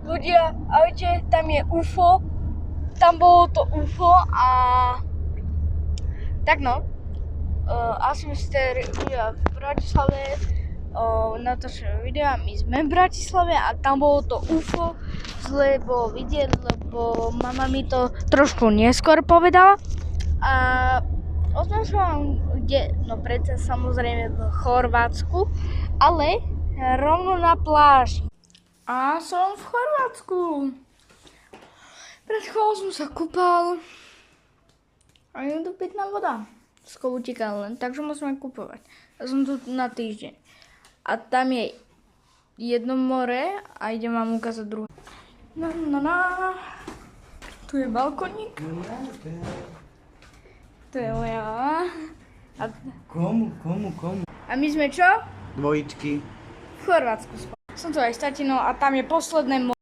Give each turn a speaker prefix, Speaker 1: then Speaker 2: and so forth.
Speaker 1: ľudia, ahojte, tam je UFO, tam bolo to UFO a tak no, asi ste ľudia v Bratislave natáčajú videa, my sme v Bratislave a tam bolo to UFO, zle bolo vidieť, lebo mama mi to trošku neskôr povedala a ozvem sa vám kde, no predsa samozrejme v Chorvátsku, ale rovno na pláži. A som v Chorvátsku. Pred chvíľou som sa kúpal a je tu pitná voda z kohutíka len, takže musíme kúpovať. Ja som tu na týždeň. A tam je jedno more a idem vám ukázať druhé. Tu je balkónik. To je moja mama.
Speaker 2: Komu?
Speaker 1: A my sme čo?
Speaker 2: Dvojičky.
Speaker 1: V Chorvátsku. Som tu aj s tatinou a tam je posledné more.